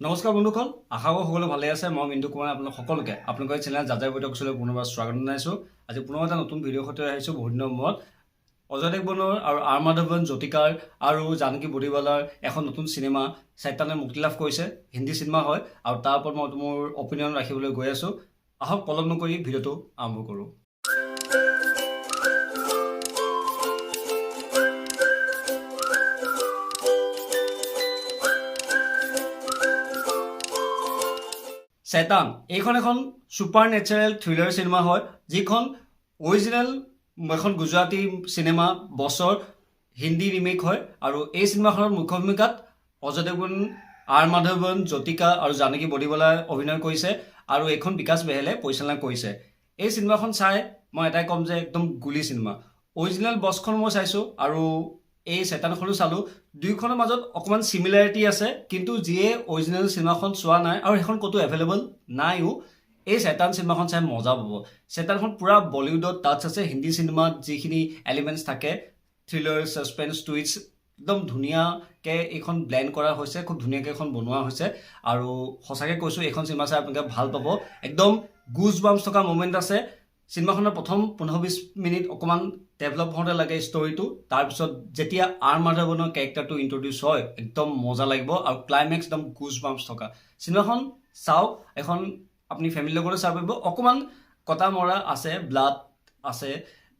নমস্কাৰ বন্ধুসকল, আশা কৰোঁ সকলো ভালে আছে। মই মিণ্টু কুমাৰ আপোনালোক সকলোকে আপোনালোকৰ চেনেল যাযাই বৈঠকলৈ পুনৰবাৰ স্বাগত জনাইছোঁ। আজি পুনৰ এটা নতুন ভিডিঅ'ৰ সৈতে আহিছোঁ। বহুত দিনৰ মূৰত অজয় দেৱগনৰ আৰু আৰ মাধৱন, জ্যোতিকাৰ আৰু জানকী বডিৱালাৰ এখন নতুন চিনেমা চৈতানে মুক্তি লাভ কৰিছে। হিন্দী চিনেমা হয় আৰু তাৰ ওপৰত মই মোৰ অপিনিয়ন ৰাখিবলৈ গৈ আছোঁ। আহক পলম নকৰি ভিডিঅ'টো আৰম্ভ কৰোঁ। শৈতান এইখন এখন ছুপাৰ নেচাৰেল থ্ৰিলাৰ চিনেমা হয়, যিখন অৰিজিনেল এখন গুজৰাটী চিনেমা বছৰ হিন্দী ৰিমেক হয়। আৰু এই চিনেমাখনৰ মুখ্য ভূমিকাত অজয় দেৱগন, আৰ মাধৱন, জ্যোতিকা আৰু জানকী বডিৱালাই অভিনয় কৰিছে আৰু এইখন বিকাশ বেহেলে পৰিচালনা কৰিছে। এই চিনেমাখন চাই মই এটাই ক'ম যে একদম গুলি চিনেমা। অৰিজিনেল বছখন মই চাইছোঁ আৰু এই শৈতানখনো চালোঁ। দুয়োখনৰ মাজত অকণমান চিমিলাৰিটি আছে, কিন্তু যিয়ে অৰিজিনেল চিনেমাখন চোৱা নাই আৰু সেইখন ক'তো এভেইলেবল নাইও, এই শৈতান চিনেমাখন চাই মজা পাব। শৈতানখন পূৰা বলিউডত টাচ আছে। হিন্দী চিনেমাত যিখিনি এলিমেণ্টছ থাকে, থ্ৰিলাৰ, ছাছপেন্স, টুইষ্ট, একদম ধুনীয়াকৈ এইখন ব্লেণ্ড কৰা হৈছে, খুব ধুনীয়াকৈ এখন বনোৱা হৈছে। আৰু সঁচাকৈ কৈছোঁ, এইখন চিনেমা চাই আপোনালোকে ভাল পাব। একদম গুজ বাম্পছ থকা মুমেণ্ট আছে। চিনেমাখনৰ প্ৰথম 15-20 মিনিট অকণমান ডেভেলপ হওঁতে লাগে ষ্টৰিটো। তাৰপিছত যেতিয়া আৰ মাধৱনৰ কেৰেক্টাৰটো ইন্ট্ৰডিউচ হয়, একদম মজা লাগিব আৰু ক্লাইমেক্স একদম গুজ বাম্পছ থকা চিনেমাখন চাওক। এখন আপুনি ফেমিলিৰ লগতে চাব পাৰিব। অকণমান কটা মৰা আছে, ব্লাড আছে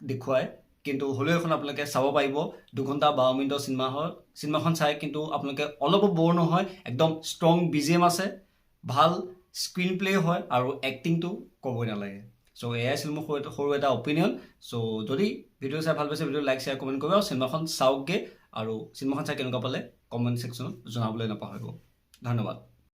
দেখুৱাই, কিন্তু হ'লেও এখন আপোনালোকে চাব পাৰিব। 2 ঘণ্টা 12 মিনিটৰ চিনেমা হয়। চিনেমাখন চাই কিন্তু আপোনালোকে অলপো ব'ৰ নহয়। একদম ষ্ট্ৰং BGM আছে, ভাল স্ক্ৰীন প্লে হয় আৰু এক্টিংটো ক'বই নালাগে। চ' এয়াই আছিল মোৰ সৰু এটা অপিনিয়ন। চ' যদি ভিডিঅ' চাই ভাল পাইছে, ভিডিঅ' লাইক, শ্বেয়াৰ, কমেণ্ট কৰিব আৰু চিনেমাখন চাওকগৈ। আৰু চিনেমাখন চাই কেনেকুৱা পালে কমেণ্ট ছেকশ্যনত জনাবলৈ নাপাহৰিব। ধন্যবাদ।